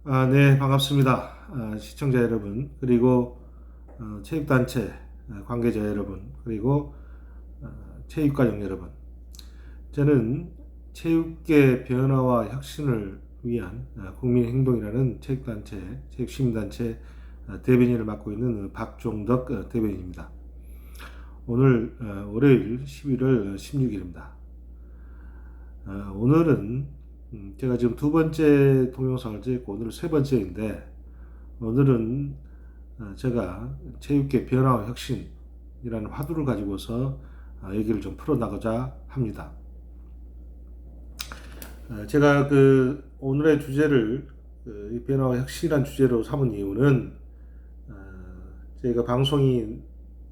네, 반갑습니다. 시청자 여러분, 그리고 체육단체 관계자 여러분, 그리고 체육가족 여러분. 저는 체육계 변화와 혁신을 위한 국민행동이라는 체육단체, 체육시민단체 대변인을 맡고 있는 박종덕 대변인입니다. 오늘 월요일 11월 16일입니다. 오늘은 제가 지금 두 번째 동영상을 찍고 오늘 세 번째인데, 오늘은 제가 체육계 변화와 혁신이라는 화두를 가지고서 얘기를 좀 풀어나가자 합니다. 제가 오늘의 주제를 이 변화와 혁신이라는 주제로 삼은 이유는 저희가 방송이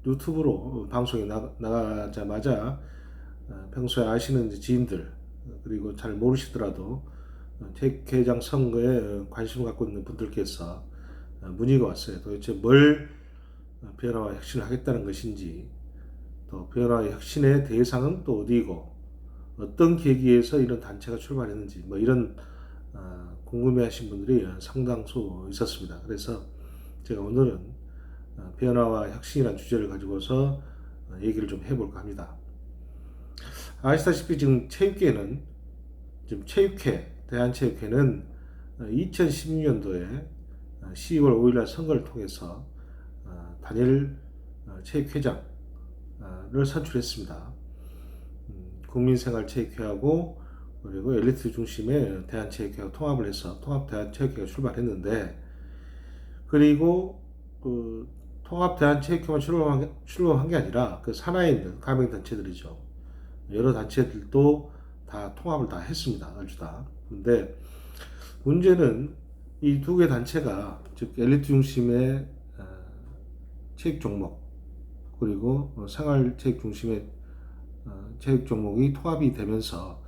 유튜브로 방송이 나가자마자 평소에 아시는 지인들, 그리고 잘 모르시더라도 체육회장 선거에 관심을 갖고 있는 분들께서 문의가 왔어요. 도대체 뭘 변화와 혁신을 하겠다는 것인지, 또 변화와 혁신의 대상은 또 어디이고, 어떤 계기에서 이런 단체가 출발했는지, 뭐 이런 궁금해하신 분들이 상당수 있었습니다. 그래서 제가 오늘은 변화와 혁신이라는 주제를 가지고서 얘기를 좀 해볼까 합니다. 아시다시피 지금 체육계는, 지금 대한체육회는 2016년도에 12월 5일날 선거를 통해서 단일 체육회장을 선출했습니다. 국민생활체육회하고 그리고 엘리트 중심의 대한체육회와 통합을 해서 통합대한체육회가 출발했는데, 그리고 그 통합대한체육회만 출범한 게 아니라 그 산하에 있는 가맹단체들이죠. 여러 단체들도 다 통합을 다 했습니다. 얼추 다. 근데 문제는 이 두 개 단체가, 즉 엘리트 중심의 체육 종목, 그리고 생활 체육 중심의 체육 종목이 통합이 되면서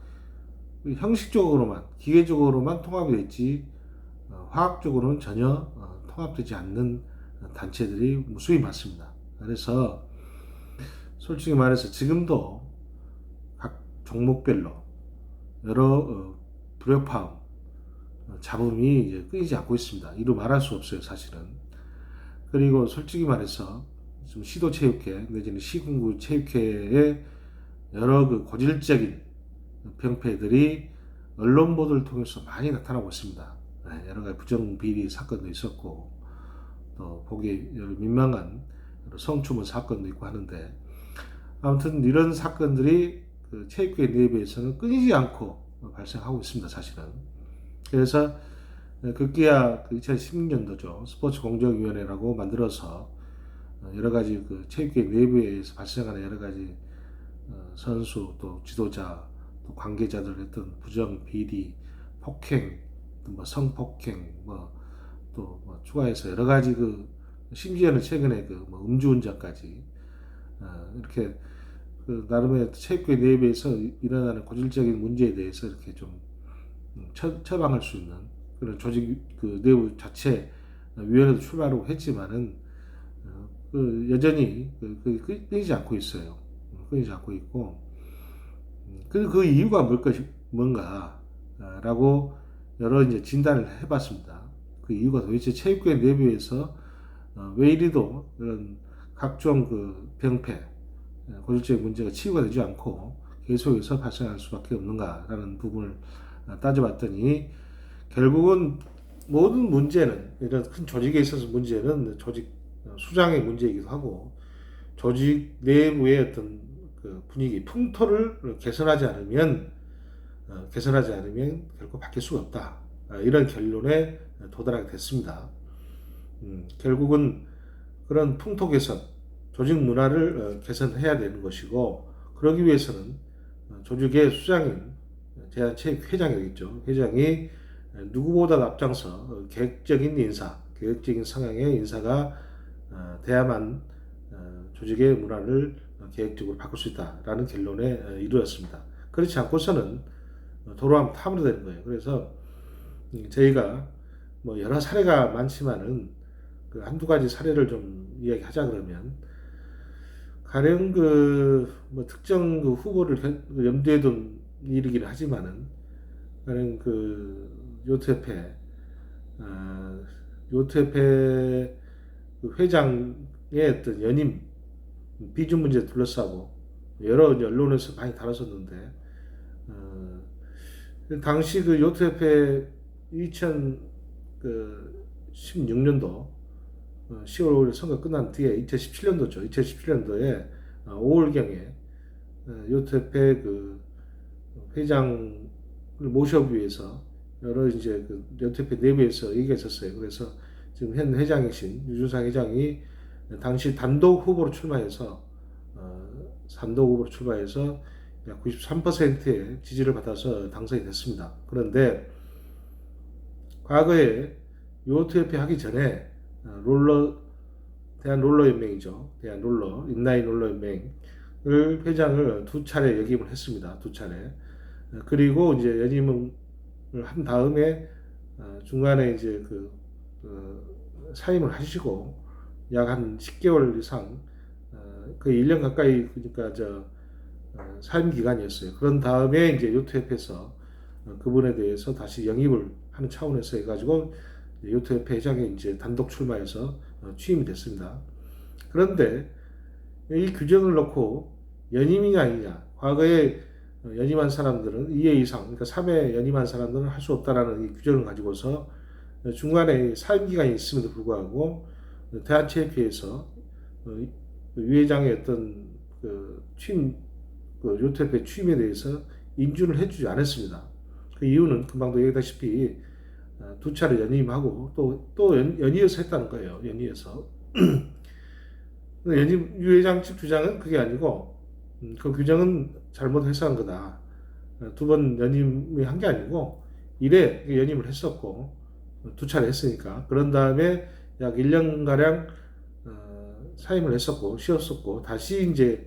형식적으로만, 기계적으로만 통합이 됐지 화학적으로는 전혀 통합되지 않는 단체들이 무수히 많습니다. 그래서 솔직히 말해서 지금도 각 종목별로 여러 불협화음, 잡음이 이제 끊이지 않고 있습니다. 이루 말할 수 없어요, 사실은. 그리고 솔직히 말해서 지금 시도체육회 내지는 시군구 체육회의 여러 고질적인 병폐들이 언론 보도를 통해서 많이 나타나고 있습니다. 여러 가지 부정비리 사건도 있었고, 또 보기 민망한 성추문 사건도 있고 하는데, 아무튼 이런 사건들이 체육계 내부에서는 끊이지 않고 발생하고 있습니다, 사실은. 그래서 급기야 2016년도죠. 스포츠 공정위원회라고 만들어서 여러 가지 체육계 내부에서 발생하는 여러 가지 선수, 또 지도자, 또 관계자들 했던 부정 비리, 폭행, 뭐 성폭행, 또 추가해서 여러 가지 심지어는 최근에 뭐 음주운전까지 이렇게 나름의 체육계 내부에서 일어나는 고질적인 문제에 대해서 이렇게 좀 처방할 수 있는 그런 조직 내부 자체 위원회도 출마하고 했지만은 여전히 끊이지 않고 있어요. 끊이지 않고 있고, 그 이유가 뭔가라고 여러 이제 진단을 해봤습니다. 그 이유가 도대체 체육계 내부에서 왜 이리도 이런 각종 병폐, 고질적인 문제가 치유가 되지 않고 계속해서 발생할 수밖에 없는가라는 부분을 따져봤더니, 결국은 모든 문제는, 이런 큰 조직에 있어서 문제는 조직 수장의 문제이기도 하고, 조직 내부의 어떤 분위기, 풍토를 개선하지 않으면 결코 바뀔 수가 없다. 이런 결론에 도달하게 됐습니다. 결국은 그런 풍토 개선, 조직 문화를 개선해야 되는 것이고, 그러기 위해서는 조직의 수장인 대한체육회장이겠죠. 회장이 누구보다 앞장서 계획적인 성향의 인사가 돼야만 조직의 문화를 계획적으로 바꿀 수 있다라는 결론에 이르렀습니다. 그렇지 않고서는 도로하면 탐으로 되는 거예요. 그래서 저희가 뭐 여러 사례가 많지만은 한두 가지 사례를 좀 이야기하자 그러면, 가령 뭐 특정 후보를 염두에 둔 일이긴 하지만은, 가령 요트협회 요트협회 회장의 어떤 연임 비준 문제에 둘러싸고 여러 이제 언론에서 많이 다뤘었는데 어, 당시 그 요트협회 2016년도 10월 5일 선거 끝난 뒤에 2017년도죠. 2017년도에 5월경에 요트협회 그 회장을 모셔보기 위해서 여러 이제 그 요트협회 내부에서 얘기가 있었어요. 그래서 지금 현 회장이신 유준상 회장이 당시 단독 후보로 출마해서 단독 후보로 출마해서 약 93%의 지지를 받아서 당선이 됐습니다. 그런데 과거에 요트협회 하기 전에 대한 롤러 연맹이죠. 대한 롤러 인라인 롤러 연맹을 회장을 두 차례 역임을 했습니다. 두 차례. 그리고 이제 연임을 한 다음에 중간에 이제 사임을 하시고 약 한 10개월 이상 거의 1년 가까이 그러니까 사임 기간이었어요. 그런 다음에 이제 요트협회에서 그분에 대해서 다시 영입을 하는 차원에서 해가지고 요트협회 회장에 이제 단독 출마해서 취임이 됐습니다. 그런데 이 규정을 놓고 연임이냐 아니냐, 과거에 연임한 사람들은 2회 이상, 그러니까 3회 연임한 사람들은 할 수 없다라는 이 규정을 가지고서 중간에 사임 기간이 있음에도 불구하고 대한체육회에서 유 회장의 어떤 요트협회 취임에 대해서 인준을 해주지 않았습니다. 그 이유는 금방도 얘기했다시피 두 차례 연임하고 또 연이어서 했다는 거예요. 연이어서. 유 회장 측 주장은 그게 아니고 그 규정은 잘못 해석한 거다. 두 번 연임을 한 게 아니고 1회 연임을 했었고 두 차례 했으니까 그런 다음에 약 1년가량 사임을 했었고 쉬었었고 다시 이제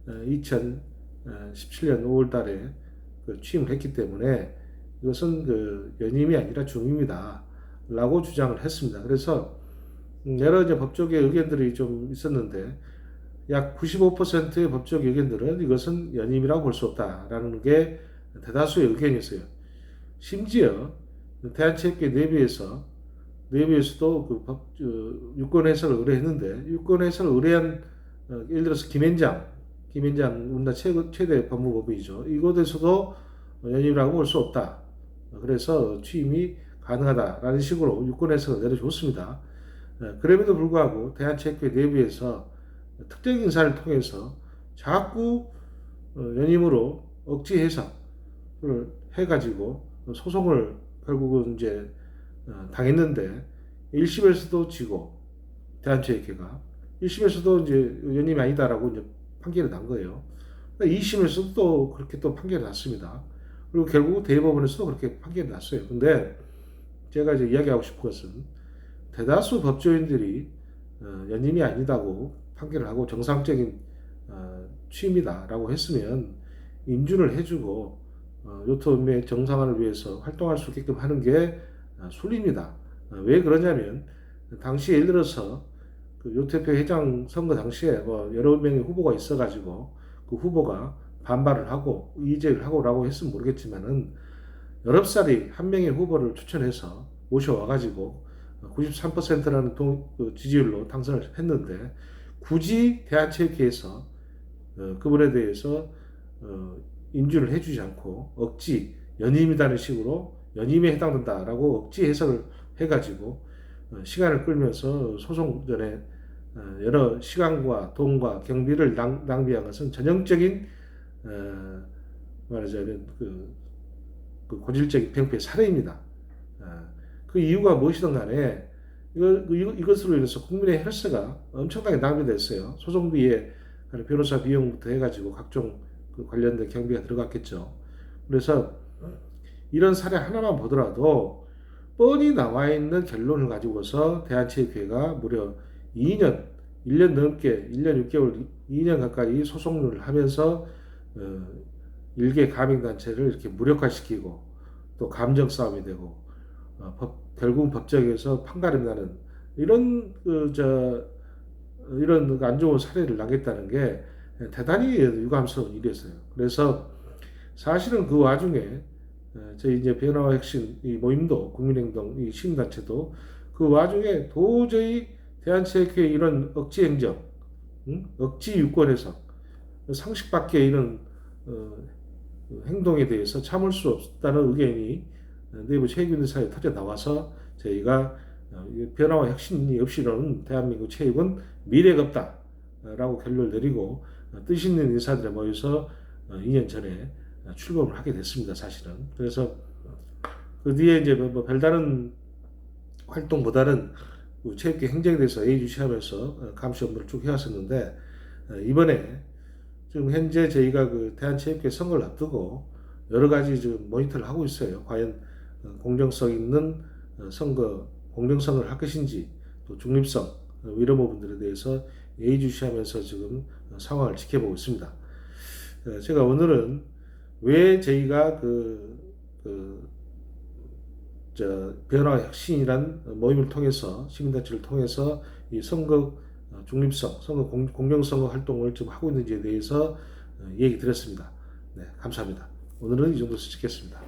2017년 5월 달에 취임을 했기 때문에 이것은 연임이 아니라 중임이다 라고 주장을 했습니다. 그래서 여러 이제 법조계 의견들이 좀 있었는데 약 95%의 법적 의견들은 이것은 연임이라고 볼 수 없다라는 게 대다수의 의견이었어요. 심지어 대한체육회 내부에서도 유권 해석을 의뢰했는데 유권 해석을 의뢰한 예를 들어서 김현장 우리나라 최대 법무법인이죠. 이곳에서도 연임이라고 볼 수 없다. 그래서 취임이 가능하다라는 식으로 유권 해석을 내려줬습니다. 그럼에도 불구하고 대한체육회 내부에서 특정 인사를 통해서 자꾸 연임으로 억지 해석을 해가지고 소송을 결국은 이제 당했는데 1심에서도 지고 대한체육회가 1심에서도 이제 연임이 아니다라고 이제 판결이 난 거예요. 2심에서도 또 그렇게 또 판결이 났습니다. 그리고 결국 대법원에서도 그렇게 판결이 났어요. 근데 제가 이제 이야기하고 싶은 것은 대다수 법조인들이 연임이 아니다고 판결을 하고 정상적인 취임이다라고 했으면 인준을 해주고 요트협회 정상화를 위해서 활동할 수 있게끔 하는 게 순리입니다. 왜 그러냐면 당시 예를 들어서 요트협회 회장 선거 당시에 여러 명의 후보가 있어가지고 그 후보가 반발을 하고 이의제기를 하고라고 했으면 모르겠지만은 19살이 한 명의 후보를 추천해서 모셔와가지고 93%라는 지지율로 당선을 했는데 굳이 대한체육회에서 그분에 대해서 인준을 해주지 않고 억지 연임이라는 식으로 연임에 해당된다라고 억지 해석을 해가지고 시간을 끌면서 소송전에 여러 시간과 돈과 경비를 낭비한 것은 전형적인 말하자면 고질적인 병폐 사례입니다. 그 이유가 무엇이든 간에 이것으로 인해서 국민의 혈세가 엄청나게 낭비됐어요. 소송비에 변호사 비용부터 해가지고 각종 관련된 경비가 들어갔겠죠. 그래서 이런 사례 하나만 보더라도 뻔히 나와 있는 결론을 가지고서 대한체육회가 무려 1년 넘게 1년 6개월 2년 가까이 소송을 하면서 일개 가맹단체를 이렇게 무력화시키고 또 감정 싸움이 되고 결국 법정에서 판가름 나는 이런 이런 안 좋은 사례를 남겼다는 게 대단히 유감스러운 일이었어요. 그래서 사실은 그 와중에 저희 이제 변화와 혁신 이 모임도 국민행동 이 시민단체도 그 와중에 도저히 대한체육회의 이런 억지 행정, 억지 유권에서 상식 밖의 이런 행동에 대해서 참을 수 없다는 의견이 내부 체육인들 사이에 터져 나와서 저희가 변화와 혁신이 없이는 대한민국 체육은 미래가 없다라고 결론을 내리고 뜻 있는 인사들에 모여서 2년 전에 출범을 하게 됐습니다. 사실은. 그래서 그 뒤에 이제 뭐 별다른 활동보다는 체육계 행정에 대해서 예의주시하면서 감시 업무를 쭉 해왔었는데 이번에 지금 현재 저희가 그 대한체육회 선거를 앞두고 여러 가지 지금 모니터를 하고 있어요. 과연 공정성 있는 선거, 공정성을 할 것인지 또 중립성 이런 부분들에 대해서 예의주시하면서 지금 상황을 지켜보고 있습니다. 제가 오늘은 왜 저희가 변화 혁신이란 모임을 통해서 시민단체를 통해서 이 선거 중립성, 선거 공정선거 활동을 지금 하고 있는지에 대해서 얘기 드렸습니다. 네, 감사합니다. 오늘은 이 정도에서 찍겠습니다.